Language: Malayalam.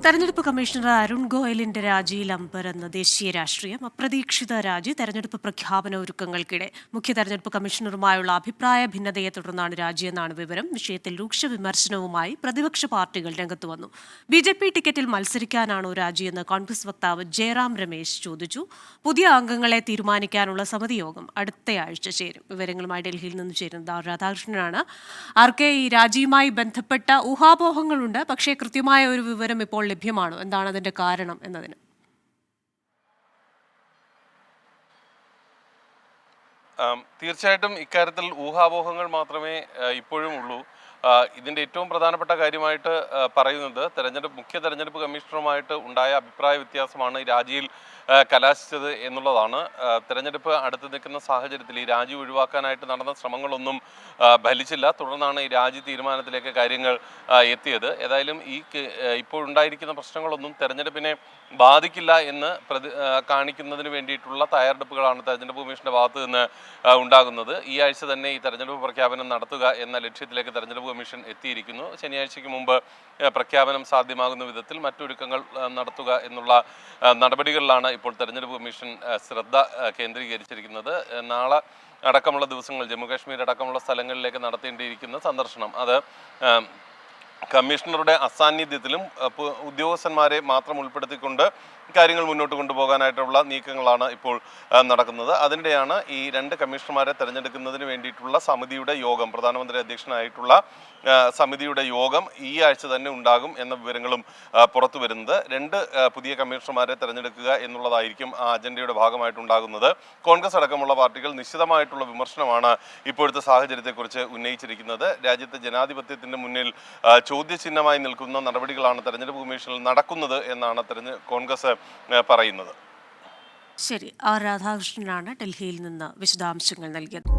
തെരഞ്ഞെടുപ്പ് കമ്മീഷണർ അരുൺ ഗോയലിന്റെ രാജിയിൽ അമ്പരന്ന് ദേശീയ രാഷ്ട്രീയം. അപ്രതീക്ഷിത രാജി തെരഞ്ഞെടുപ്പ് പ്രഖ്യാപന ഒരുക്കങ്ങൾക്കിടെ. മുഖ്യ തെരഞ്ഞെടുപ്പ് കമ്മീഷണറുമായുള്ള അഭിപ്രായ ഭിന്നതയെ തുടർന്നാണ് രാജിയെന്നാണ് വിവരം. വിഷയത്തിൽ രൂക്ഷ വിമർശനവുമായി പ്രതിപക്ഷ പാർട്ടികൾ രംഗത്തുവന്നു. ബി.ജെ.പി ടിക്കറ്റിൽ മത്സരിക്കാനാണോ രാജിയെന്ന് കോൺഗ്രസ് വക്താവ് ജയറാം രമേശ് ചോദിച്ചു. പുതിയ അംഗങ്ങളെ തീരുമാനിക്കാനുള്ള സമിതി യോഗം അടുത്തയാഴ്ച ചേരും. വിവരങ്ങളുമായി ഡൽഹിയിൽ നിന്ന് ചേരുന്നത് രാധാകൃഷ്ണനാണ്. ആർക്കെ, ഈ രാജിയുമായി ബന്ധപ്പെട്ട ഊഹാപോഹങ്ങളുണ്ട്, പക്ഷേ കൃത്യമായ ഒരു വിവരം ഇപ്പോൾ ലഭ്യമാണോ? എന്താണ് അതിന്റെ കാരണം എന്നതിന്? തീർച്ചയായിട്ടും ഇക്കാര്യത്തിൽ ഊഹാപോഹങ്ങൾ മാത്രമേ ഇപ്പോഴും ഉള്ളൂ. ഇതിൻ്റെ ഏറ്റവും പ്രധാനപ്പെട്ട കാര്യമായിട്ട് പറയുന്നത് മുഖ്യ തെരഞ്ഞെടുപ്പ് കമ്മീഷണറുമായിട്ട് ഉണ്ടായ അഭിപ്രായ വ്യത്യാസമാണ് ഈ രാജിയിൽ കലാശിച്ചത് എന്നുള്ളതാണ്. തെരഞ്ഞെടുപ്പ് അടുത്ത് നിൽക്കുന്ന സാഹചര്യത്തിൽ ഈ രാജി ഒഴിവാക്കാനായിട്ട് നടന്ന ശ്രമങ്ങളൊന്നും ഫലിച്ചില്ല. തുടർന്നാണ് ഈ രാജി തീരുമാനത്തിലേക്ക് കാര്യങ്ങൾ എത്തിയത്. ഏതായാലും ഇപ്പോഴുണ്ടായിരിക്കുന്ന പ്രശ്നങ്ങളൊന്നും തെരഞ്ഞെടുപ്പിനെ ബാധിക്കില്ല എന്ന് കാണിക്കുന്നതിന് വേണ്ടിയിട്ടുള്ള തയ്യാറെടുപ്പുകളാണ് തെരഞ്ഞെടുപ്പ് കമ്മീഷന്റെ ഭാഗത്ത് നിന്ന് ഉണ്ടാകുന്നത്. ഈ ആഴ്ച തന്നെ ഈ തെരഞ്ഞെടുപ്പ് പ്രഖ്യാപനം നടത്തുക എന്ന ലക്ഷ്യത്തിലേക്ക് തെരഞ്ഞെടുപ്പ് കമ്മീഷൻ എത്തിയിരിക്കുന്നു. ശനിയാഴ്ചയ്ക്ക് മുമ്പ് പ്രഖ്യാപനം സാധ്യമാകുന്ന വിധത്തിൽ മറ്റൊരുക്കങ്ങൾ നടത്തുക എന്നുള്ള നടപടികളിലാണ് ഇപ്പോൾ തെരഞ്ഞെടുപ്പ് കമ്മീഷൻ ശ്രദ്ധ കേന്ദ്രീകരിച്ചിരിക്കുന്നത്. നാളെ അടക്കമുള്ള ദിവസങ്ങൾ ജമ്മുകാശ്മീർ അടക്കമുള്ള സ്ഥലങ്ങളിലേക്ക് നടത്തേണ്ടിയിരിക്കുന്ന സന്ദർശനം അത് കമ്മീഷണറുടെ അസാന്നിധ്യത്തിലും ഉദ്യോഗസ്ഥന്മാരെ മാത്രം ഉൾപ്പെടുത്തിക്കൊണ്ട് കാര്യങ്ങൾ മുന്നോട്ട് കൊണ്ടുപോകാനായിട്ടുള്ള നീക്കങ്ങളാണ് ഇപ്പോൾ നടക്കുന്നത്. അതിൻ്റെയാണ് ഈ 2 കമ്മീഷണർമാരെ തെരഞ്ഞെടുക്കുന്നതിന് വേണ്ടിയിട്ടുള്ള സമിതിയുടെ യോഗം, പ്രധാനമന്ത്രി അധ്യക്ഷനായിട്ടുള്ള സമിതിയുടെ യോഗം ഈ ആഴ്ച തന്നെ ഉണ്ടാകും എന്ന വിവരങ്ങളും പുറത്തു വരുന്നത്. 2 പുതിയ കമ്മീഷണർമാരെ തെരഞ്ഞെടുക്കുക എന്നുള്ളതായിരിക്കും ആ അജണ്ടയുടെ ഭാഗമായിട്ടുണ്ടാകുന്നത്. കോൺഗ്രസ് അടക്കമുള്ള പാർട്ടികൾ നിശ്ചിതമായിട്ടുള്ള വിമർശനമാണ് ഇപ്പോഴത്തെ സാഹചര്യത്തെക്കുറിച്ച് ഉന്നയിച്ചിരിക്കുന്നത്. രാജ്യത്തെ ജനാധിപത്യത്തിന്റെ മുന്നിൽ ചോദ്യചിഹ്നമായി നിൽക്കുന്ന നടപടികളാണ് തെരഞ്ഞെടുപ്പ് കമ്മീഷനിൽ നടക്കുന്നത് എന്നാണ് കോൺഗ്രസ് പറയുന്നത്. ശരി, ആർ രാധാകൃഷ്ണനാണ് ഡൽഹിയിൽ നിന്ന് വിശദാംശങ്ങൾ നൽകിയത്.